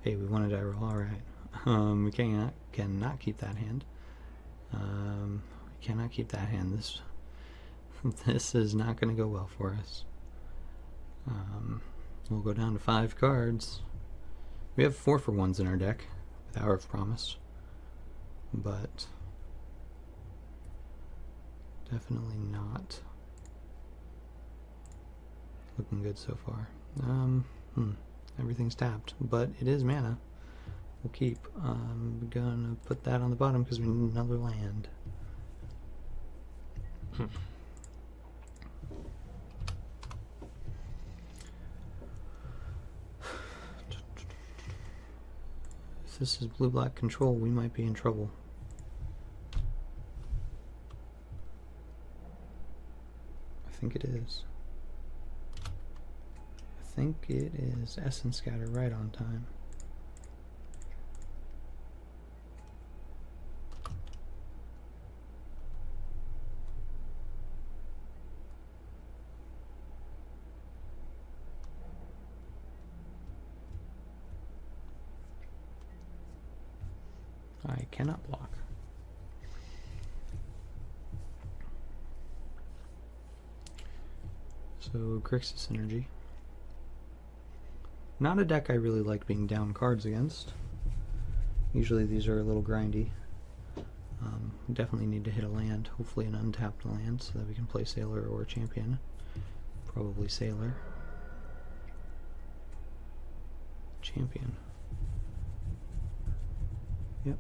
Hey, we wanted to roll, alright. We cannot keep that hand. We cannot keep that hand. This is not going to go well for us. We'll go down to 5 cards. We have 4 for 1s in our deck with Hour of Promise, but definitely not looking good so far. Everything's tapped, but it is mana. We'll keep. I'm gonna put that on the bottom because we need another land. If this is blue-black control, we might be in trouble. I think it is. I think it is Essence Scatter right on time. I cannot block. So Grixis energy. Not a deck I really like being down cards against. Usually these are a little grindy. Definitely need to hit a land, hopefully an untapped land, so that we can play Sailor or Champion. Probably Sailor. Champion. Yep.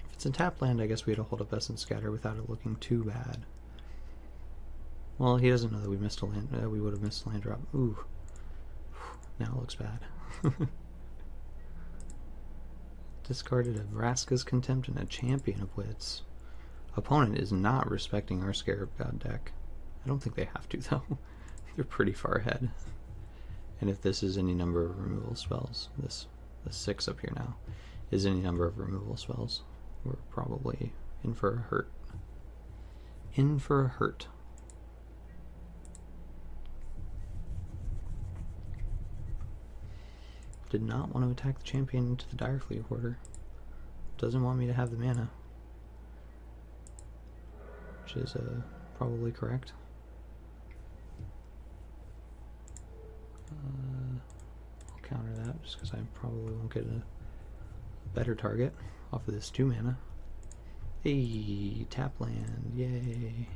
If it's a tapped land, I guess we had to hold up Essence Scatter without it looking too bad. Well, he doesn't know that we missed a land. We would have missed a land drop. Ooh. Now it looks bad. Discarded a Vraska's Contempt and a Champion of Wits. Opponent is not respecting our Scarab God deck. I don't think they have to, though. They're pretty far ahead. And if this is any number of removal spells, the 6 up here now, is any number of removal spells, we're probably in for a hurt. In for a hurt. Did not want to attack the champion into the Direfleet Hoarder. Doesn't want me to have the mana. Which is probably correct. I'll counter that just because I probably won't get a better target off of this 2 mana. Hey, tap land, yay.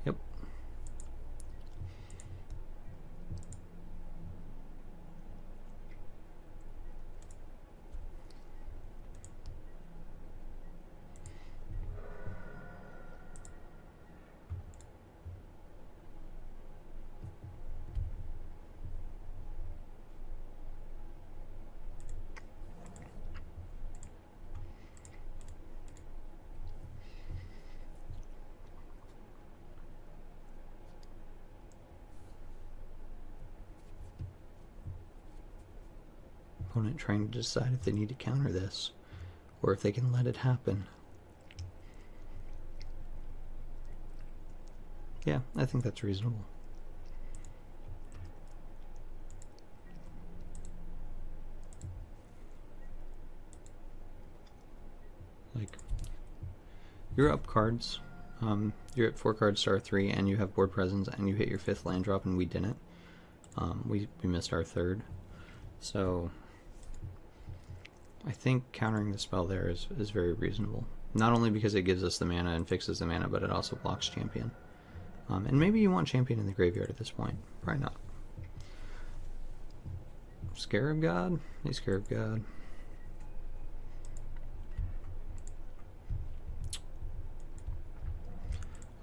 Yep. Opponent trying to decide if they need to counter this or if they can let it happen. Yeah, I think that's reasonable. Like, you're up cards. You're at 4 cards, star 3, and you have board presence, and you hit your 5th land drop, and we didn't. We missed our 3rd. So I think countering the spell there is very reasonable. Not only because it gives us the mana and fixes the mana, but it also blocks Champion. And maybe you want Champion in the graveyard at this point. Probably not. Scarab God? Hey, Scarab God.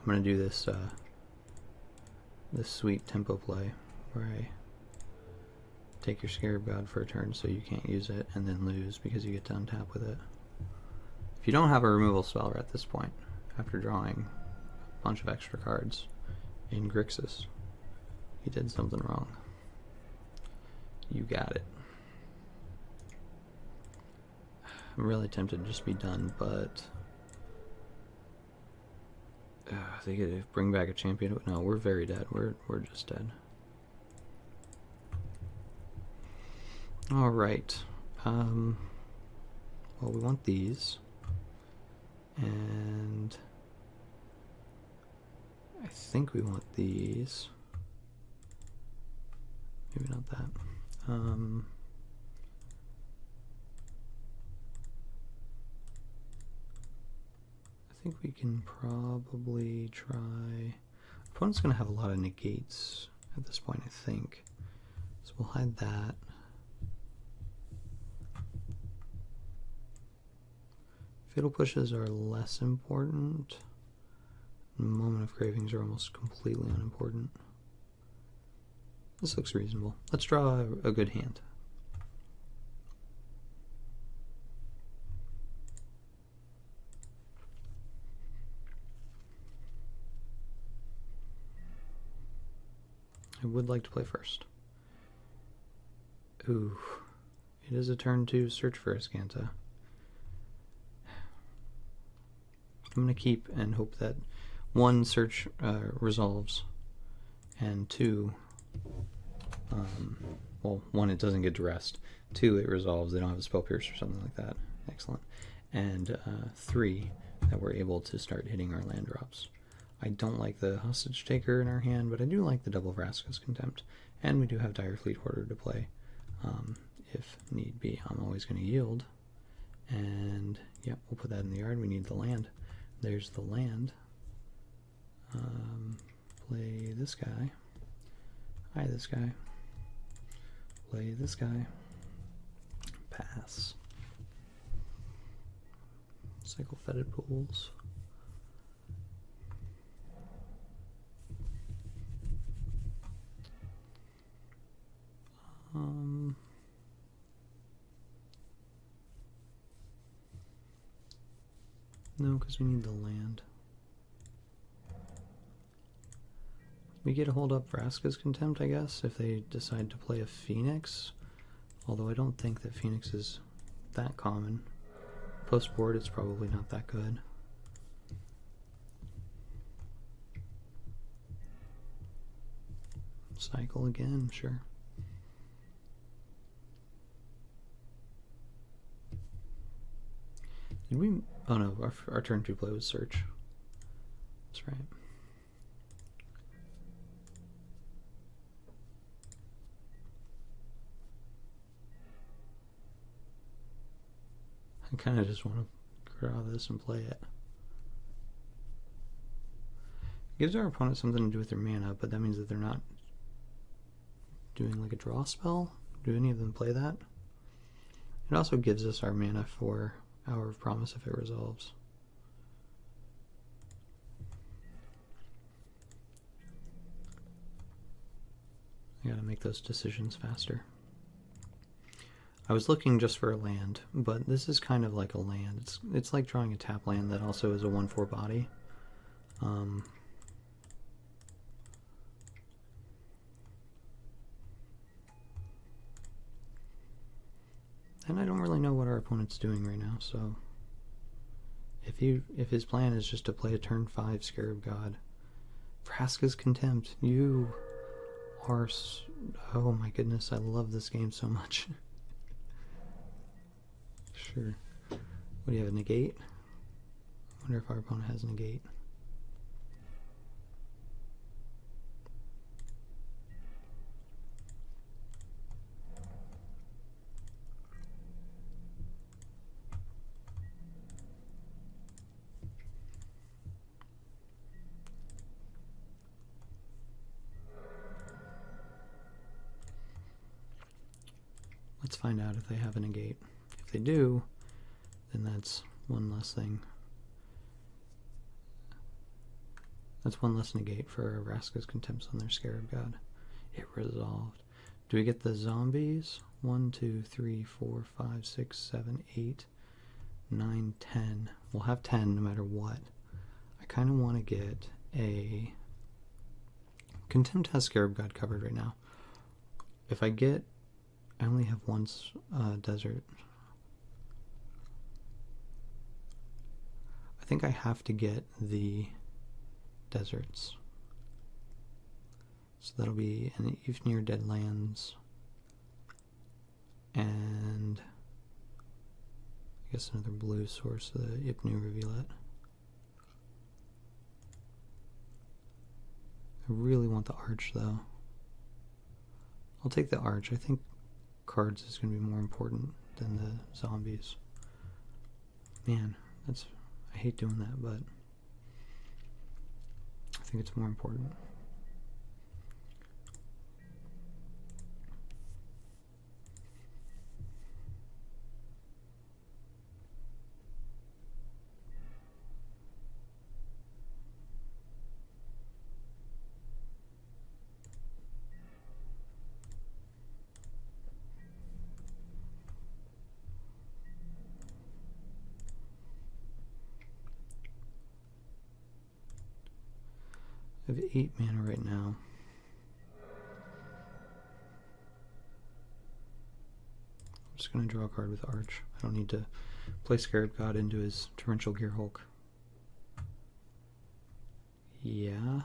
I'm gonna do this this sweet tempo play where I take your Scarab God for a turn so you can't use it, and then lose because you get to untap with it. If you don't have a removal spell at this point, after drawing a bunch of extra cards in Grixis, you did something wrong. You got it. I'm really tempted to just be done, but they get to bring back a champion. No, we're very dead. We're just dead. All right. Well, we want these, and I think we want these. Maybe not that. I think we can probably try. Opponent's going to have a lot of negates at this point, I think. So we'll hide that. Fatal pushes are less important. Moment of Cravings are almost completely unimportant. This looks reasonable. Let's draw a good hand. I would like to play first. Ooh, it is a turn to search for Azcanta. I'm going to keep and hope that one, search resolves, and two, well, one, it doesn't get Duressed, two, it resolves, they don't have a Spell Pierce or something like that. Excellent. And three, that we're able to start hitting our land drops. I don't like the Hostage Taker in our hand, but I do like the double Vraska's Contempt, and we do have Dire Fleet Hoarder to play if need be. I'm always going to yield, and yeah, we'll put that in the yard. We need the land. There's the land. Play this guy. Hi, this guy. Play this guy. Pass. Cycle Fetid Pools. No, because we need the land. We get to hold up Vraska's Contempt, I guess, if they decide to play a Phoenix. Although I don't think that Phoenix is that common. Post-board, it's probably not that good. Cycle again, sure. Did we... Oh no, our turn 2 play was search. That's right. I kind of just want to draw this and play it. It gives our opponent something to do with their mana, but that means that they're not doing like a draw spell. Do any of them play that? It also gives us our mana for Hour of Promise if it resolves. I gotta make those decisions faster. I was looking just for a land, but this is kind of like a land. It's like drawing a tap land that also is a 1/4 body. And I don't really know what our opponent's doing right now, so if his plan is just to play a turn 5 Scarab God, Vraska's Contempt, you are oh my goodness, I love this game so much. Sure. What do you have, a negate? I wonder if our opponent has a negate. Let's find out if they have a negate. If they do, then that's one less thing. That's one less negate for Vraska's Contempt on their Scarab God. It resolved. Do we get the zombies? 1, 2, 3, 4, 5, 6, 7, 8, 9, 10. We'll have 10 no matter what. I kind of want to get a... Contempt has Scarab God covered right now. If I get... I only have one desert. I think I have to get the deserts. So that'll be an Ifnir Deadlands and I guess another blue source, the Ifnir Revealette. I really want the Arch though. I'll take the Arch. I think cards is going to be more important than the zombies. Man, I hate doing that, but I think it's more important. I have 8 mana right now. I'm just going to draw a card with Arch. I don't need to play Scarab God into his Torrential Gearhulk. Yeah.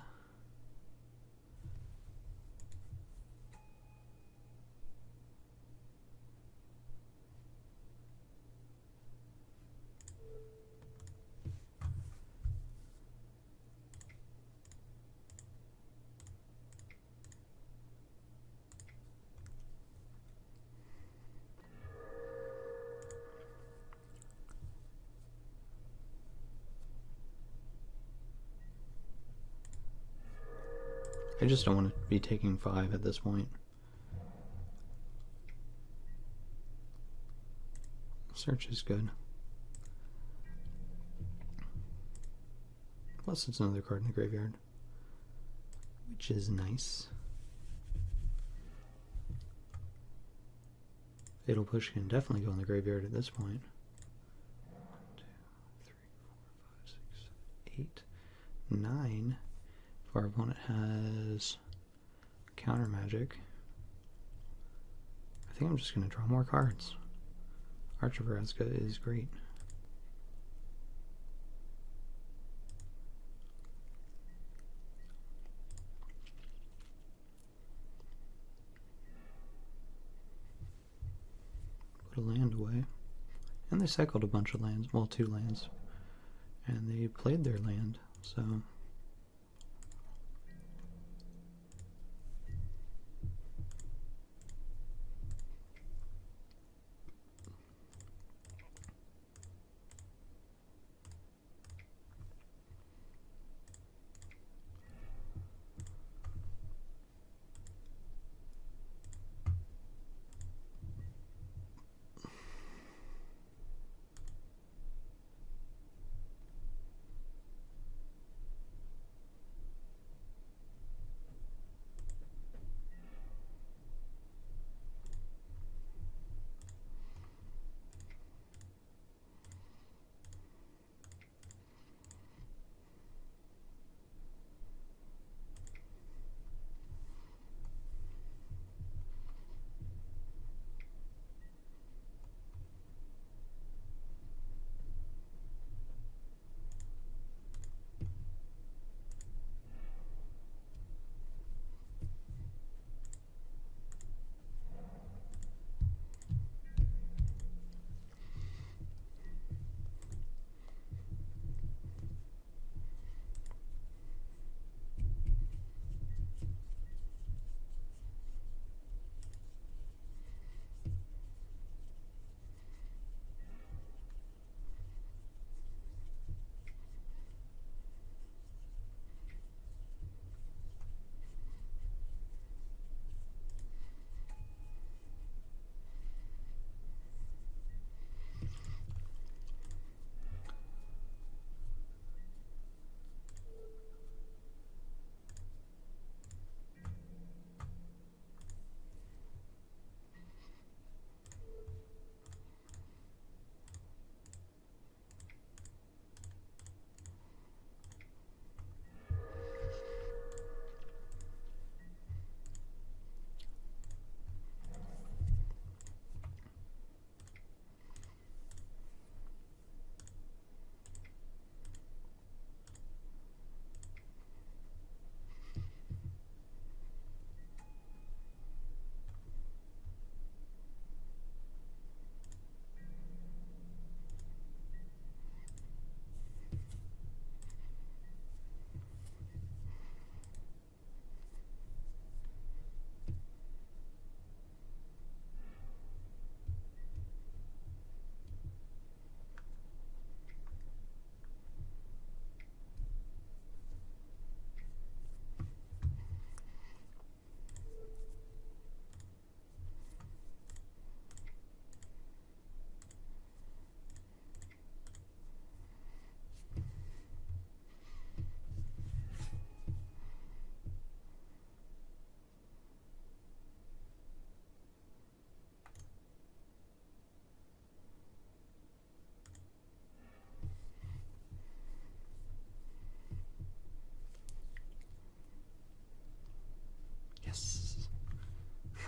I just don't want to be taking 5 at this point. Search is good. Plus it's another card in the graveyard, which is nice. Fatal Push can definitely go in the graveyard at this point. 1, 2, 3, 4, 5, 6, 7, 8, 9. If our opponent has counter magic, I think I'm just going to draw more cards. Arch of Orazca is great. Put a land away. And they cycled a bunch of lands, well, 2 lands. And they played their land, so...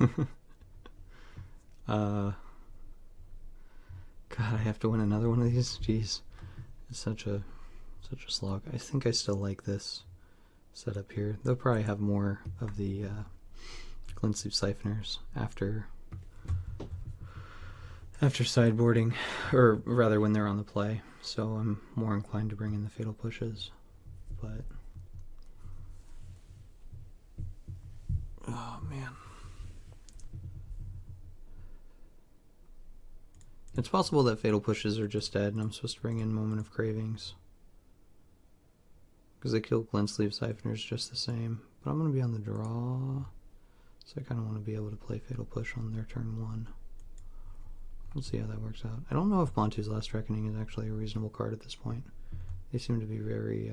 God, I have to win another one of these? Jeez. It's such a slog. I think I still like this setup here. They'll probably have more of the Glint-Sleeve Siphoners after sideboarding, or rather when they're on the play, so I'm more inclined to bring in the Fatal Pushes, but oh man. It's possible that Fatal Pushes are just dead and I'm supposed to bring in Moment of Cravings, because they kill Glint-Sleeve Siphoners just the same, but I'm going to be on the draw, so I kind of want to be able to play Fatal Push on their turn 1. Let's see how that works out. I don't know if Bontu's Last Reckoning is actually a reasonable card at this point. They seem to be very,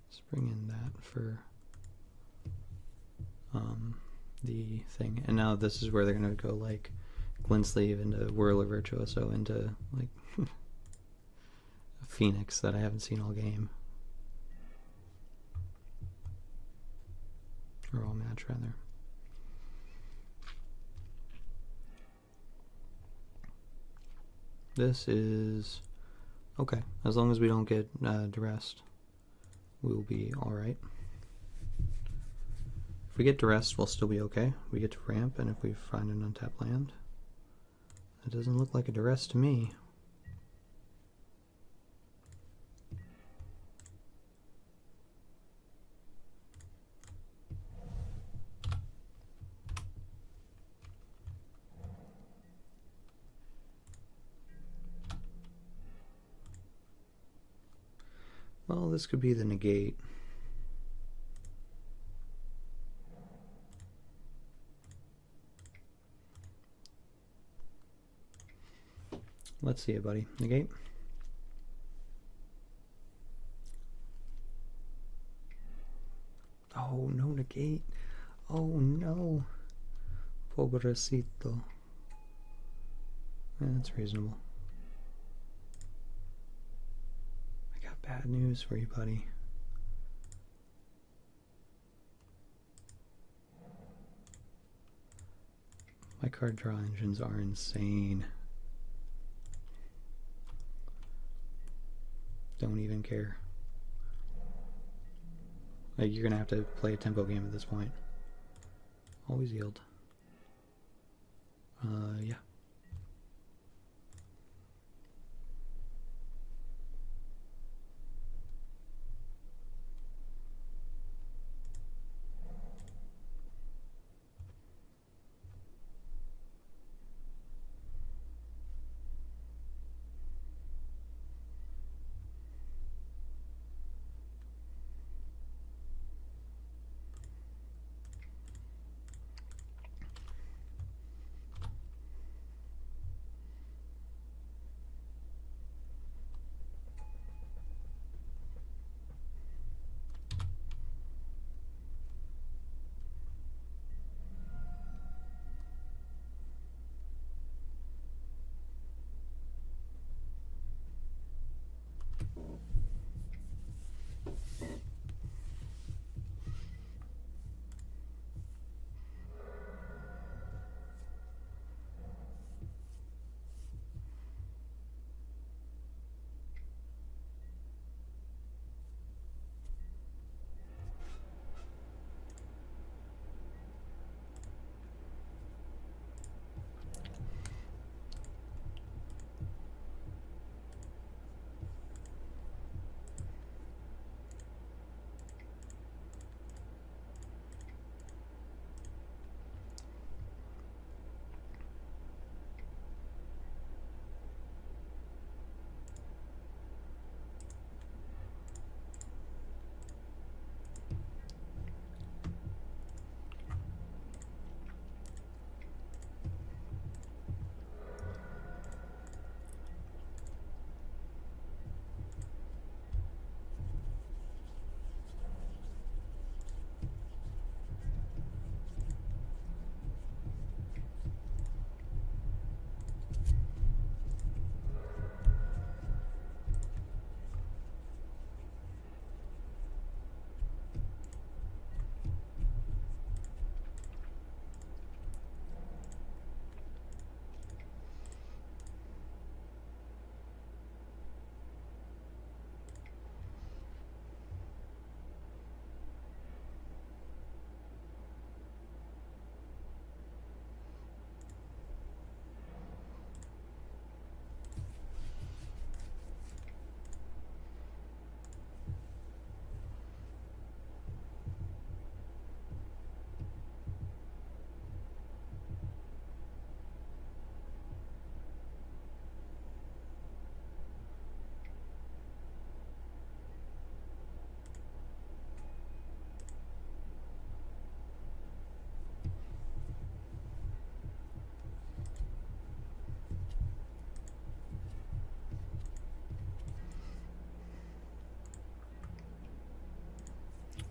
let's bring in that for the thing. And now this is where they're going to go like Glint-Sleeve into Whirler Virtuoso into like a Phoenix that I haven't seen all game. Or all match, rather. This is okay. As long as we don't get Duress, we will be alright. If we get Duress, we'll still be okay. We get to ramp, and if we find an untapped land, it doesn't look like a Duress to me. Well, this could be the Negate. Let's see it, buddy. Negate. Oh, no Negate. Oh, no. Pobrecito. Yeah, that's reasonable. Bad news for you, buddy. My card draw engines are insane. Don't even care. Like, you're gonna have to play a tempo game at this point. Always yield. Yeah.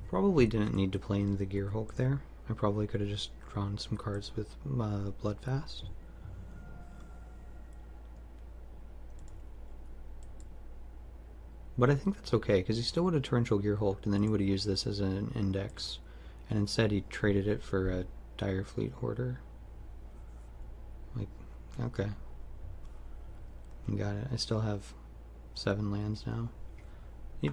Probably didn't need to play into the Gear Hulk there. I probably could have just drawn some cards with Bloodfast. But I think that's okay, because he still would have Torrential Gear Hulked, and then he would have used this as an index. And instead he traded it for a Dire Fleet Hoarder. Like, okay. Got it. I still have 7 lands now. He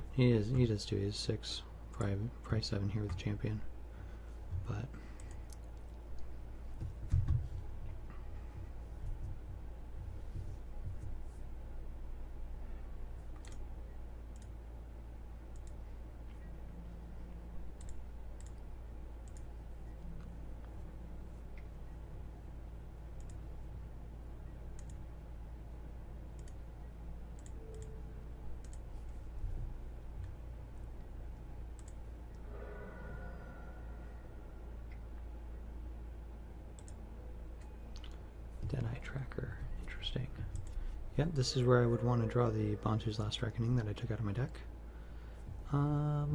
does too. He has 6. Probably 7 here with Champion. But... Deadeye Tracker. Interesting. Yep, this is where I would want to draw the Bontu's Last Reckoning that I took out of my deck. I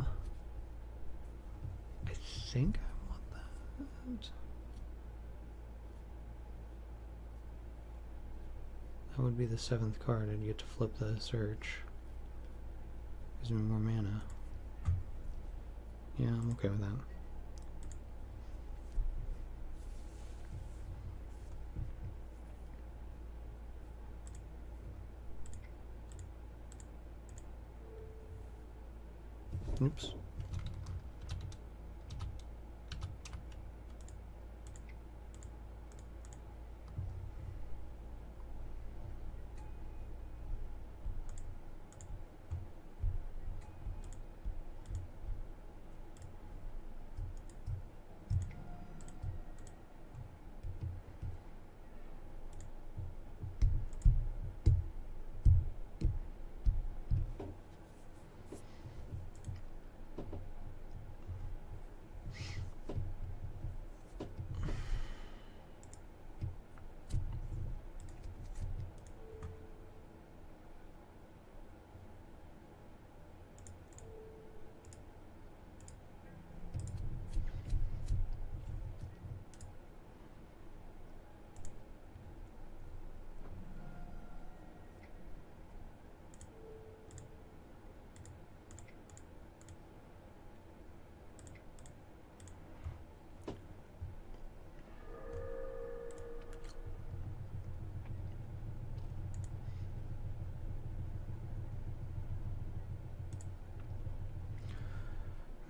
think I want that. That would be the 7th card. I'd get to flip the Search. Gives me more mana. Yeah, I'm okay with that. Oops.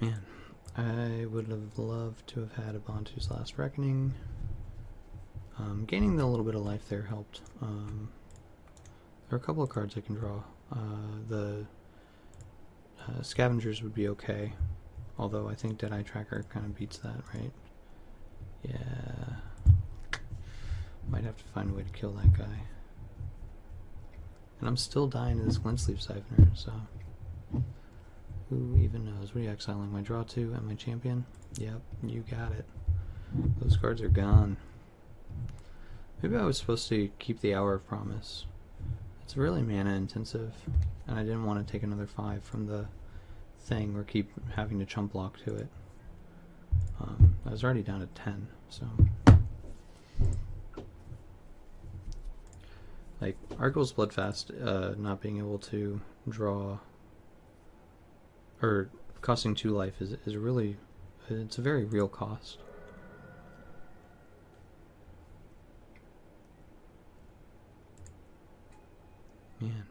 Man, I would have loved to have had a Bontu's Last Reckoning. Gaining a little bit of life there helped. There are a couple of cards I can draw. The Scavengers would be okay, although I think Deadeye Tracker kind of beats that, right? Yeah. Might have to find a way to kill that guy. And I'm still dying to this Glintsleeve Siphoner, so... Who even knows? What are you exiling? My draw 2 and my champion? Yep, you got it. Those cards are gone. Maybe I was supposed to keep the Hour of Promise. It's really mana intensive, and I didn't want to take another 5 from the thing or keep having to chump block to it. I was already down to 10, so... Like, Arguel's Bloodfast, not being able to draw... or costing 2 life is really, it's a very real cost. Man.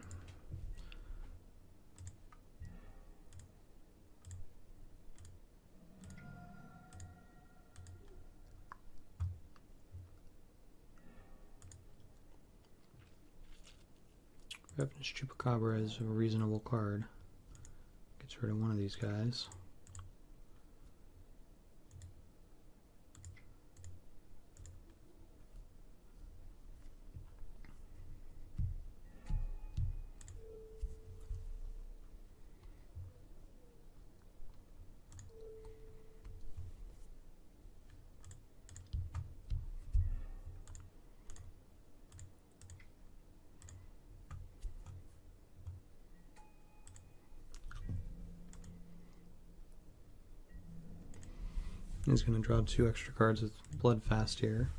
Ravenous Chupacabra is a reasonable card. Gets rid of one of these guys. He's going to draw 2 extra cards with Bloodfast here.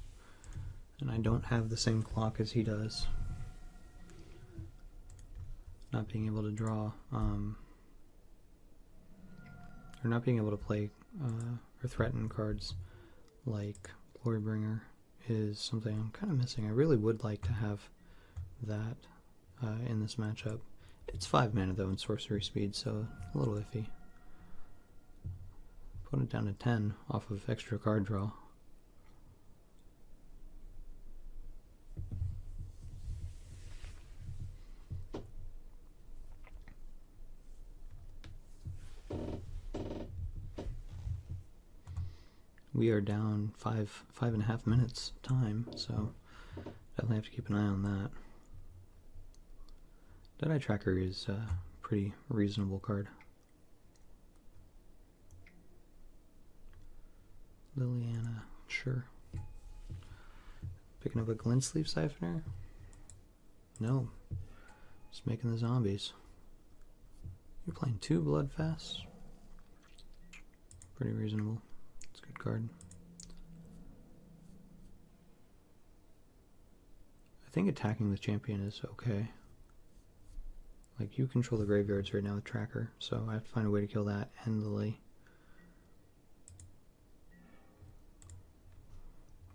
And I don't have the same clock as he does. Not being able to draw, or not being able to play or threaten cards like Glorybringer is something I'm kind of missing. I really would like to have that in this matchup. It's 5 mana though and sorcery speed, so a little iffy. Put it down to 10 off of extra card draw. We are down 5.5 minutes time, so definitely have to keep an eye on that. Deadeye Tracker is a pretty reasonable card. Liliana, sure. Picking up a Glint Sleeve Siphoner? No. Just making the zombies. You're playing 2 Bloodfast? Pretty reasonable. It's a good card. I think attacking with Champion is okay. Like, you control the graveyards right now with Tracker, so I have to find a way to kill that and Lily.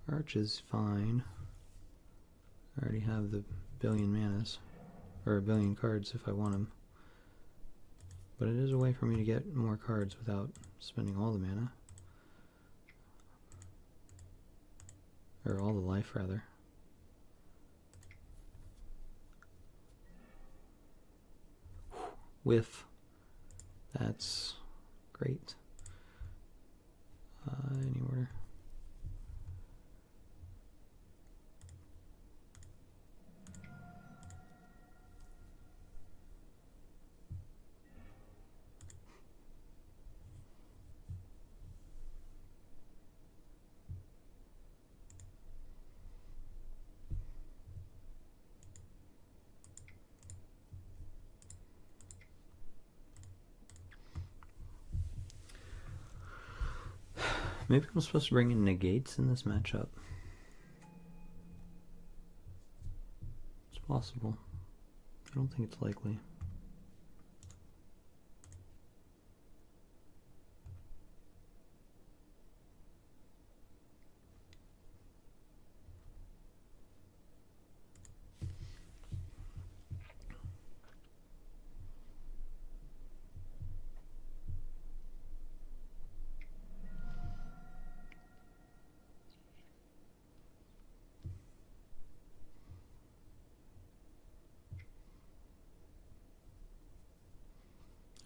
Arch is fine. I already have the billion manas, or a billion cards if I want them. But it is a way for me to get more cards without spending all the mana. Or all the life, rather. Whiff. That's great. Any order? Maybe I'm supposed to bring in Negates in this matchup. It's possible. I don't think it's likely.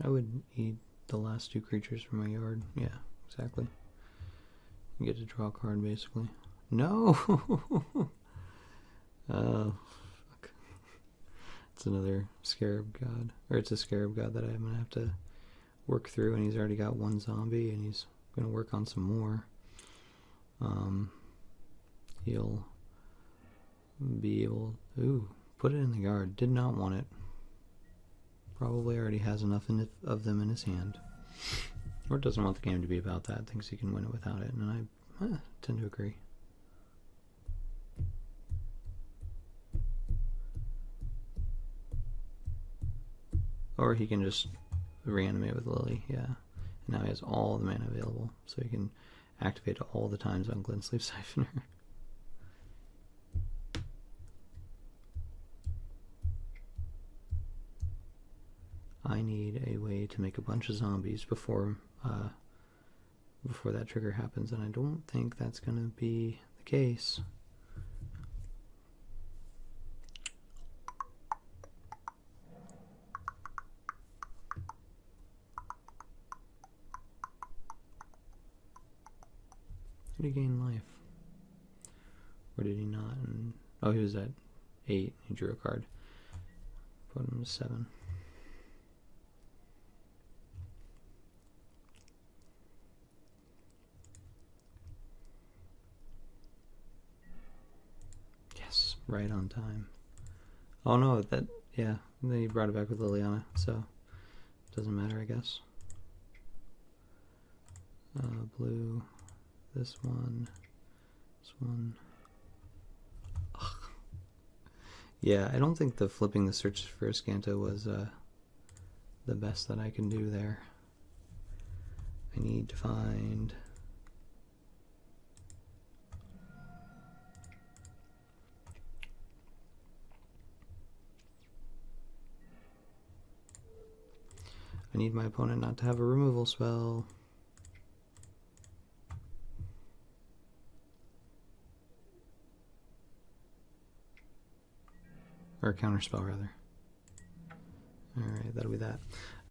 I would eat the last 2 creatures from my yard. Yeah, exactly. You get to draw a card, basically. No! Oh, fuck. It's another Scarab God. Or it's a Scarab God that I'm going to have to work through, and he's already got 1 zombie, and he's going to work on some more. He'll be able... Ooh, put it in the yard. Did not want it. Probably already has enough of them in his hand. Or doesn't want the game to be about that. Thinks he can win it without it. And I tend to agree. Or he can just reanimate with Lily. Yeah. And now he has all the mana available. So he can activate all the times on Glint Sleeve Siphoner. I need a way to make a bunch of zombies before that trigger happens, and I don't think that's going to be the case. Did he gain life? Or did he not? And, oh, he was at 8. He drew a card. Put him to 7. Right on time. Oh no, that, yeah, then he brought it back with Liliana, so it doesn't matter, I guess. Blue, this one, this one. Ugh. Yeah, I don't think the flipping the search for Azcanta was the best that I can do there. I need to find... I need my opponent not to have a removal spell. Or a counter spell, rather. Alright, that'll be that.